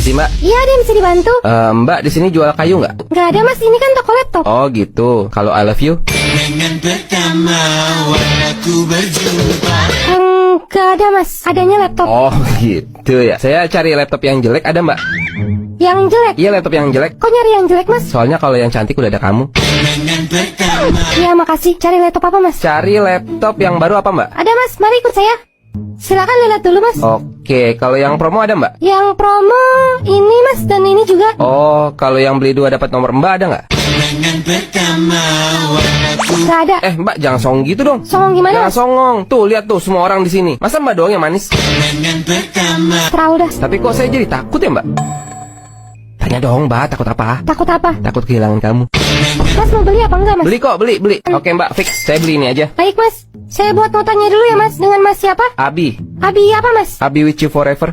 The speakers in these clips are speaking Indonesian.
sih, Mbak? Iya, ada yang bisa dibantu? Mbak, di sini jual kayu nggak? Nggak ada, Mas. Ini kan toko laptop. Oh, gitu. Kalau I love you? Dengan pertama waktu berjumpa. Nggak ada, Mas. Adanya laptop. Oh, gitu ya. Saya cari laptop yang jelek, ada, Mbak? Yang jelek? Iya, laptop yang jelek. Kok nyari yang jelek, Mas? Soalnya kalau yang cantik udah ada kamu. Dengan pertama. Iya, makasih. Cari laptop apa, Mas? Cari laptop yang baru apa, Mbak? Ada, Mas. Mari ikut saya. Silakan lihat dulu, Mas. Oke, kalau yang promo ada, Mbak? Yang promo ini, Mas, dan ini juga. Oh, kalau yang beli 2 dapat nomor Mbak ada nggak? Dengan pertama waktu. Nggak ada. Mbak, jangan songong gitu dong. Songong gimana, Jangan Mas? songong. Tuh, lihat tuh semua orang di sini. Masa Mbak doang yang manis? Dengan pertama. Terlalu dah. Tapi kok saya jadi takut ya, Mbak? Tanya dong, Mbak, takut apa? Takut apa? Takut kehilangan kamu. Mas mau beli apa enggak, Mas? Beli kok, beli. Oke, Mbak, fix. Saya beli ini aja. Baik, Mas. Saya buat notanya dulu ya, Mas. Dengan Mas siapa? Abi. Abi apa, Mas? Abi with you forever.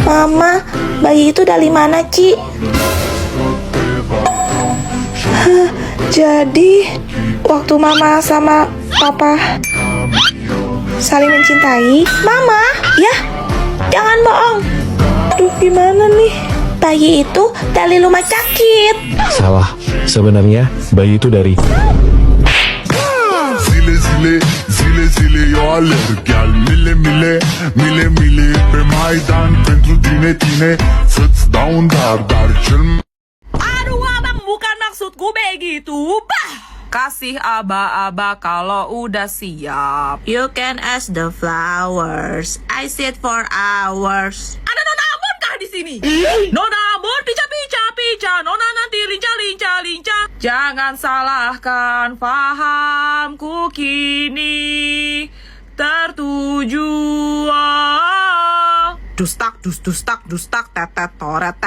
Mama, bayi itu dari mana, Ci? Jadi, waktu Mama sama Papa saling mencintai, Mama, ya, jangan bohong. Duh, gimana nih? Bayi itu dari rumah sakit. Salah. Sebenarnya bayi itu dari Zile eu alerg Iar mile Pe Maidan pentru tine Să-ți dau un dar cel Aduh abang, bukan maksudku begitu. Bah! Kasih aba-aba kalau udah siap. You can ask the flowers. I sit for hours. Ada Nona Amon kah di sini? Nona Amon, pica, Nona nanti linca. Jangan salahkan fahamku kini tertuju. Dustak, tetet, toret,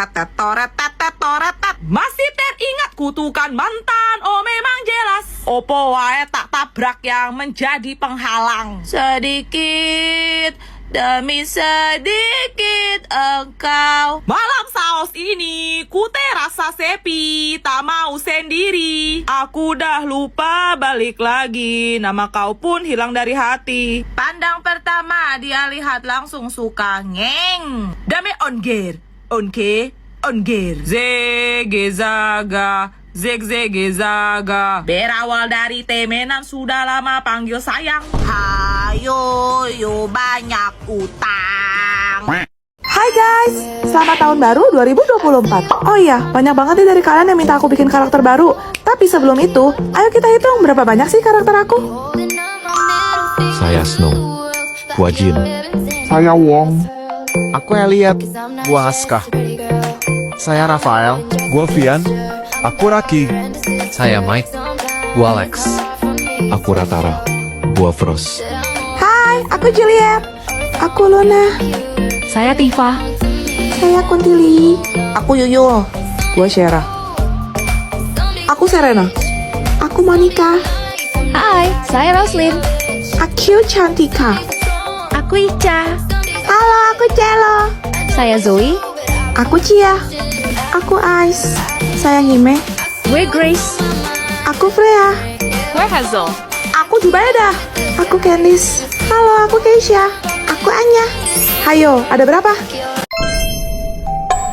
Masih teringat kutukan mantan, oh memang jelas. Opo wae tak tabrak yang menjadi penghalang. Sedikit demi sedikit engkau. Malam saus ini ku terasa sepi, tak mau sendiri. Aku dah lupa balik lagi, nama kau pun hilang dari hati. Pandang pertama dia lihat langsung suka, ngeng. Dame onge. Zege zaga. Zege zaga. Berawal dari temenan sudah lama panggil sayang. Hayo yo banyak utang. Hai guys, selamat tahun baru 2024. Oh iya, banyak banget nih dari kalian yang minta aku bikin karakter baru. Tapi sebelum itu, ayo kita hitung berapa banyak sih karakter aku. saya Snow, gua Jin. Saya Wong. Aku Elliot, gua Aska. Saya Rafael, Gua Vian. aku Raki. Saya Mike, gua Alex. Aku Ratara. Gua Frost. Hai, aku Juliet. Aku Luna. Saya Tifa. Saya Kuntili. Aku Yuyul. Gua Shera. Aku Serena. Aku Monica. Hai, saya Roslyn. Aku Cantika. Aku Ica. Halo, aku Celo. Saya Zoe. Aku Cia. Aku Ice. Saya Hime. Gue Grace. Aku Freya. Gue Hazel. Aku Jubaida. Aku Candice. Halo, aku Keisha. Aku Anya. Hayo, ada berapa?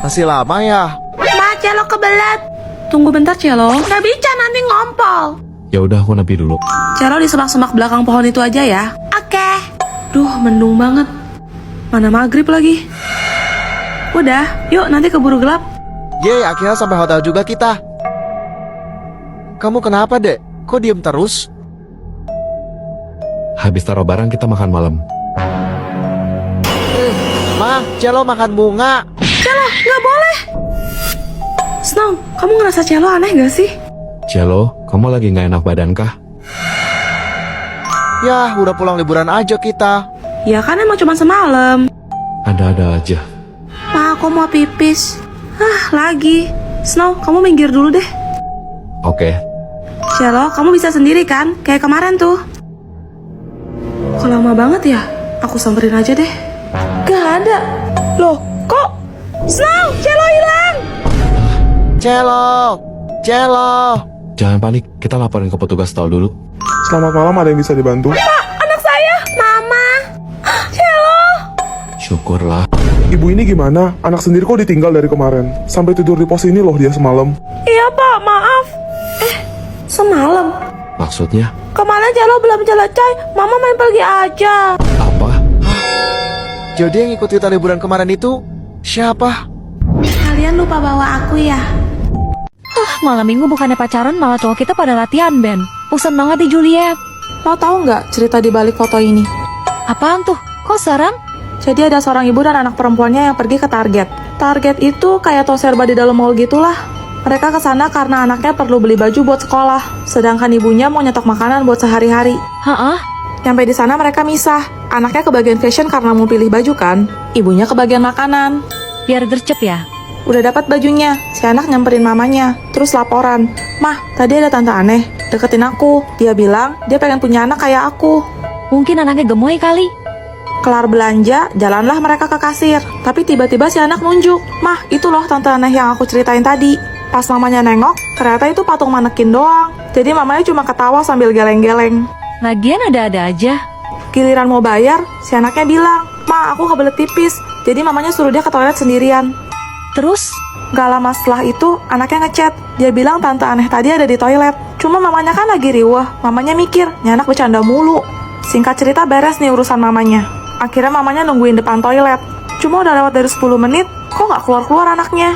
Masih lama ya? Ma, Celo kebelet. Tunggu bentar, Celo. Gak bisa, nanti ngompol. Ya udah, aku nepi dulu. Celo di semak-semak belakang pohon itu aja ya. Oke. Duh, mendung banget. Mana maghrib lagi. Udah, yuk nanti keburu gelap. Yeay, akhirnya sampai hotel juga kita. Kamu kenapa, Dek? Kok diem terus? Habis taruh barang kita makan malam. Ma, Celo makan bunga. Celo, gak boleh. Snow, kamu ngerasa Celo aneh gak sih? Cello, kamu lagi nggak enak badan kah? Ya, udah pulang liburan aja kita. Ya kan emang cuma semalam. Ada-ada aja. Ma, aku mau pipis. Lagi. Snow, kamu minggir dulu deh. Oke. Celo, kamu bisa sendiri kan? Kayak kemarin tuh. Kok lama banget ya? Aku samperin aja deh. Gak ada. Loh, kok? Snow, Celo hilang. Celo. Jangan panik, kita laporin ke petugas tol dulu. Selamat malam, ada yang bisa dibantu? Pak, anak saya. Mama. Celo. Syukurlah. Ibu ini gimana? Anak sendiri kok ditinggal dari kemarin? Sampai tidur di pos ini loh dia semalam. Iya pak, maaf. Semalam? Maksudnya? Kemarin Celo belum selesai, mama main pergi aja. Apa? Jadi yang ikut kita liburan kemarin itu siapa? Kalian lupa bawa aku ya? Malam minggu bukannya pacaran, malah cowok kita pada latihan band. Bosan banget di Juliet. Lo tahu nggak cerita di balik foto ini? Apaan tuh? Kok serem? Jadi ada seorang ibu dan anak perempuannya yang pergi ke Target. Target itu kayak toko serba di dalam mall gitulah. Mereka ke sana karena anaknya perlu beli baju buat sekolah, sedangkan ibunya mau nyetok makanan buat sehari-hari. Hah? Sampai di sana mereka misah. Anaknya ke bagian fashion karena mau pilih baju kan. Ibunya ke bagian makanan. Biar gercep ya. Udah dapat bajunya, si anak nyamperin mamanya, terus laporan. Mah, tadi ada tante aneh, deketin aku. Dia bilang dia pengen punya anak kayak aku. Mungkin anaknya gemoy kali. Kelar belanja, jalanlah mereka ke kasir. Tapi tiba-tiba si anak nunjuk. Mah, itu loh tante aneh yang aku ceritain tadi. Pas mamanya nengok, ternyata itu patung manekin doang. Jadi mamanya cuma ketawa sambil geleng-geleng. Lagian ada-ada aja. Giliran mau bayar, si anaknya bilang, Ma, aku kebelet pipis. Jadi mamanya suruh dia ke toilet sendirian. Terus? Gak lama setelah itu, anaknya ngechat. Dia bilang tante aneh tadi ada di toilet. Cuma mamanya kan lagi riweh. Mamanya mikir, ini anak bercanda mulu. Singkat cerita beres nih urusan mamanya. Akhirnya mamanya nungguin depan toilet. Cuma udah lewat dari 10 menit, kok gak keluar-keluar anaknya?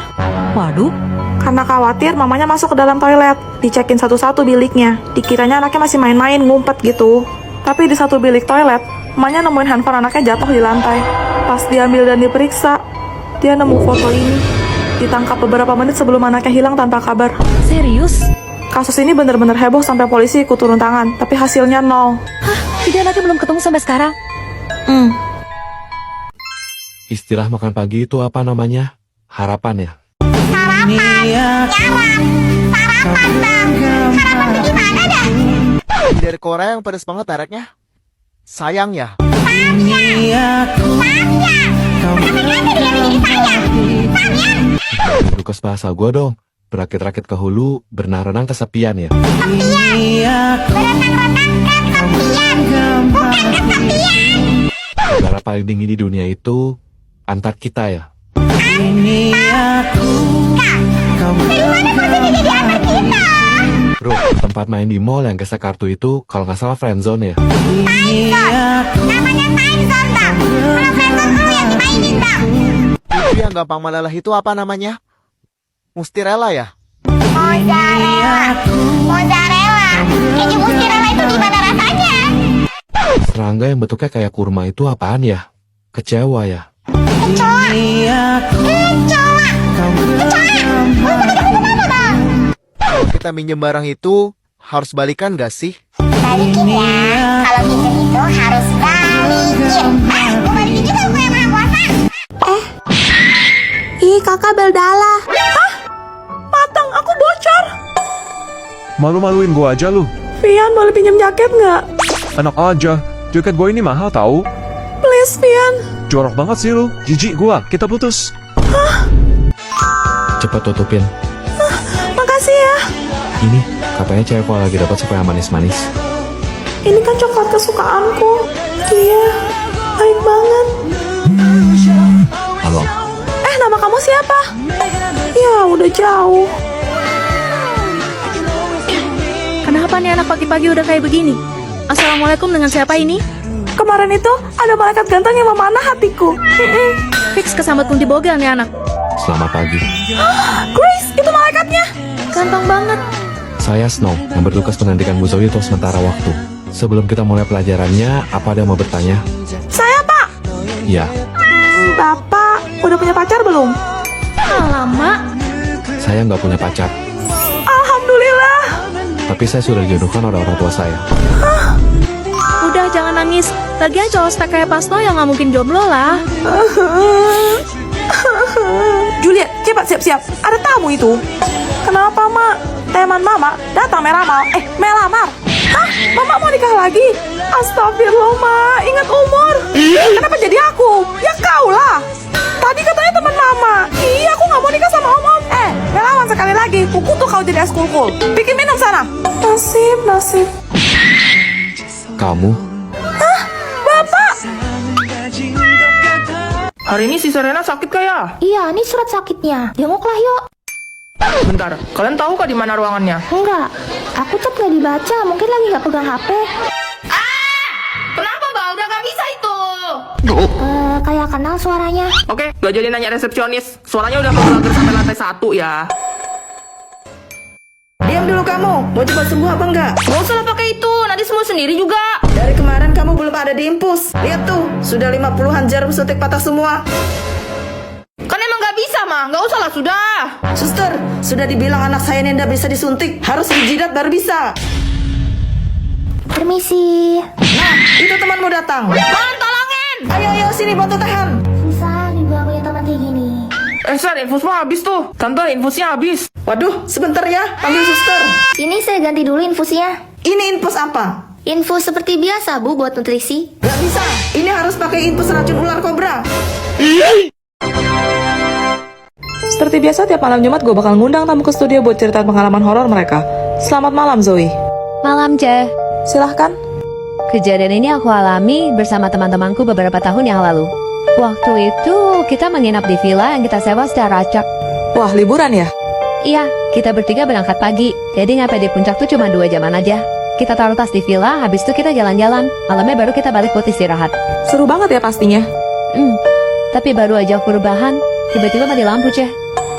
Waduh. Karena khawatir, mamanya masuk ke dalam toilet. Dicekin satu-satu biliknya. Dikiranya anaknya masih main-main, ngumpet gitu. Tapi di satu bilik toilet, mamanya nemuin handphone anaknya jatuh di lantai. Pas diambil dan diperiksa, dia nemu foto ini. Ditangkap beberapa menit sebelum anaknya hilang tanpa kabar. Serius? Kasus ini benar-benar heboh sampai polisi ikut turun tangan, tapi hasilnya nol. Hah? Jadi anaknya belum ketemu sampai sekarang? Istilah makan pagi itu apa namanya? Harapan ya? Dari Korea yang pedas banget mereknya. Sayang ya. Lukas bahasa gue dong. Berakit-rakit ke hulu, berenang-renang kesepian ya. Negara paling dingin di dunia itu Antarktika ya. Bro, tempat main di mall yang gesek kartu itu kalau nggak salah friendzone ya. Itu yang gampang meleleh itu apa namanya? Mustirela ya? Mozzarella. Keju mozzarella itu gimana rasanya? Serangga yang bentuknya kayak kurma itu apaan ya? Kecewa ya. Kalau kita minjem barang itu harus balikan gak sih? Balikin ya. Kalau pinjam itu harus balikin. Gue balikin juga gue yang maha kuasa. Ih, kakak Beldala. Hah? Matang, aku bocor. Malu-maluin gua aja lu. Vian, boleh pinjam jaket nggak? Enak aja. Jaket gua ini mahal tahu. Please, Vian. Jorok banget sih lu. Jijik gua. Kita putus. Cepet tutupin. Makasih ya. Ini katanya cewek kalau lagi dapat suka yang manis-manis. Ini kan coklat kesukaanku. Iya, baik banget. Halo. Nama kamu siapa? Ya, udah jauh. Kenapa nih anak pagi-pagi udah kayak begini? Assalamualaikum, dengan siapa ini? Kemarin itu ada malaikat ganteng yang memanah hatiku. Fix kesambet kunti bogel nih anak. Selamat pagi. Grace, itu malaikatnya. Ganteng banget. Saya Snow, yang bertugas menantikan Bu Zoe untuk sementara waktu. Sebelum kita mulai pelajarannya, apa ada yang mau bertanya? Saya, Pak. Ya. Bapak, udah punya pacar belum? Lama. Saya nggak punya pacar. Alhamdulillah. Tapi saya sudah dijodohkan oleh orang tua saya. Udah, jangan nangis. Lagian cowok spek kayak Pasno yang nggak mungkin jomblo lah. Juliet, cepat siap-siap. Ada tamu itu. Kenapa, Mak? Teman Mama datang melamar. Hah? Mama mau nikah lagi? Astagfirullah, Mak. Ingat umur. Kenapa jadi aku? Ya kau lah. Tadi katanya teman Mama. Iya, aku nggak mau nikah sama Om. Melawan sekali lagi. Kukutuk kau jadi eskul-kul. Bikin minum sana. Nasib. Kamu? Hah? Bapak? Hari ini si Serena sakit kah? Iya, ini surat sakitnya. Jenguklah yuk. Bentar, kalian tahu kah di mana ruangannya? Enggak, aku chat gak dibaca. Mungkin lagi gak pegang HP. Kenapa Bang? Udah gak bisa itu. Kayak kenal suaranya. Oke, gak jadi nanya resepsionis. Suaranya udah keluar sampai lantai 1 ya. Diam dulu kamu. Mau coba sembuh apa enggak? Gak usah lah pakai itu, nanti sembuh sendiri juga. Dari kemarin kamu belum ada di infus. Lihat tuh, sudah 50-an jarum suntik patah semua. Kan emang gak bisa mah, gak usah lah sudah. Suster, sudah dibilang anak saya ini tidak bisa disuntik. Harus dijidat baru bisa. Permisi. Nah, itu temanmu datang. Man, tolongin. Ayo, sini bantu tahan. Susah juga punya teman kayak gini. Sar, infusnya habis tuh. Tante, infusnya habis. Waduh, sebentar ya, panggil suster. Ini saya ganti dulu infusnya. Ini infus apa? Infus seperti biasa, Bu, buat nutrisi. Gak bisa, ini harus pakai infus racun ular kobra. Seperti biasa, tiap malam Jumat gue bakal ngundang tamu ke studio buat cerita pengalaman horor mereka. Selamat malam, Zoe. Malam, Ce. Silahkan. Kejadian ini aku alami bersama teman-temanku beberapa tahun yang lalu. Waktu itu kita menginap di villa yang kita sewa secara acak. Wah, liburan ya? Iya, kita bertiga berangkat pagi. Jadi nyampe di puncak tuh cuma 2 jaman aja. Kita taruh tas di villa, habis itu kita jalan-jalan. Malamnya baru kita balik buat istirahat. Seru banget ya pastinya. Tapi baru aja aku rebahan, tiba-tiba mati lampu, Ce.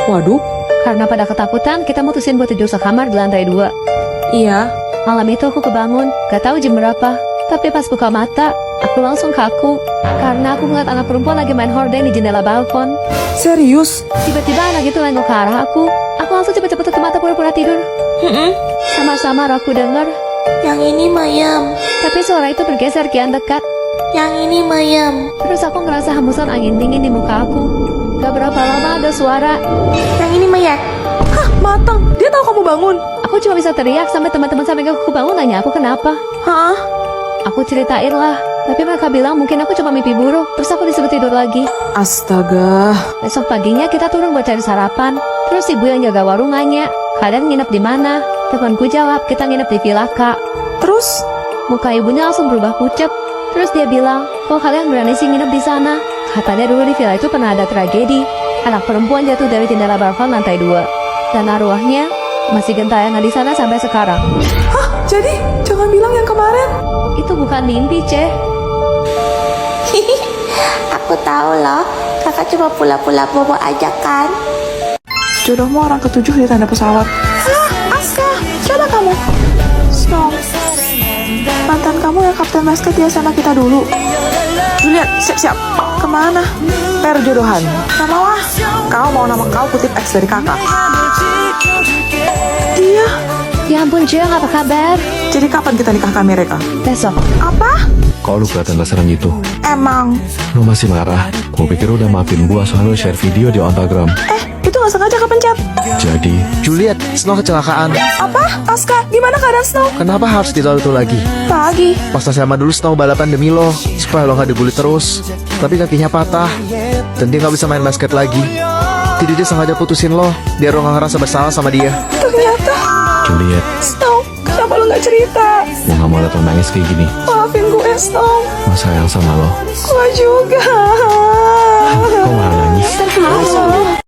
Waduh. Karena pada ketakutan, kita mutusin buat tidur sekamar di lantai 2. Iya. Malam itu aku kebangun, gak tahu jam berapa. Tapi pas buka mata, aku langsung kaku. Karena aku ngeliat anak perempuan lagi main horden di jendela balkon. Serius? Tiba-tiba anak itu nengok ke arah aku. Aku langsung cepet-cepet tutup mata pura-pura tidur. Samar-samar aku denger, Yang ini mayam. tapi suara itu bergeser kian dekat. Yang ini mayam. Terus aku ngerasa hembusan angin dingin di muka aku. Gak berapa lama ada suara. Yang ini mayat. Hah, matang. Dia tahu kamu bangun. Aku cuma bisa teriak sampai teman-teman sampai aku bangun nanya aku kenapa. Hah? Aku ceritain lah, tapi mereka bilang mungkin aku cuma mimpi buruk. Terus aku disuruh tidur lagi. Astaga. Besok paginya kita turun buat cari sarapan. Terus ibu yang jaga warung nanya, kalian nginep di mana? Temanku jawab, kita nginep di villa Kak. Terus? Muka ibunya langsung berubah pucet. Terus dia bilang, kok kalian berani sih nginep di sana? Katanya dulu di villa itu pernah ada tragedi. Anak perempuan jatuh dari jendela balkon lantai 2. Dan arwahnya masih gentayangan di sana sampai sekarang. Hah? Jadi, jangan bilang yang kemarin. Itu bukan mimpi, Ce. Aku tahu loh, kakak cuma pula-pula bobo aja kan. Jodohmu orang ke-7 di tanda pesawat. Hah? Aska, siapa kamu? Snow. Mantan kamu yang kapten basket dia sama kita dulu. Juliet, siap-siap. Kemana? Perjodohan. Gak mau ah. Kau mau nama kau kutip X dari kakak. Iya. Ya ampun, Ce, apa kabar? Jadi kapan kita nikah ke Amerika? Besok. Apa? Kok lu kelihatan gak serem gitu? Emang. Lu masih marah? Gua pikir udah maafin gua soal lu share video di Instagram. Itu gak sengaja kepencet. Jadi, Juliet, Snow kecelakaan. Apa? Aska, gimana keadaan Snow? Kenapa harus ditaruh itu lagi? Pagi. Pas sama dulu Snow balapan demi lo, supaya lo gak dibully terus. Tapi kakinya patah, dan dia gak bisa main basket lagi. Jadi dia sengaja putusin lo, biar lo gak ngerasa bersalah sama dia. Ternyata. Juliet, Snow, kenapa lu gak cerita? gua gak mau liat lo nangis kayak gini. Maafin gue, Snow. Gua sayang sama lo. Gue juga. Kok malah nangis? Terharu.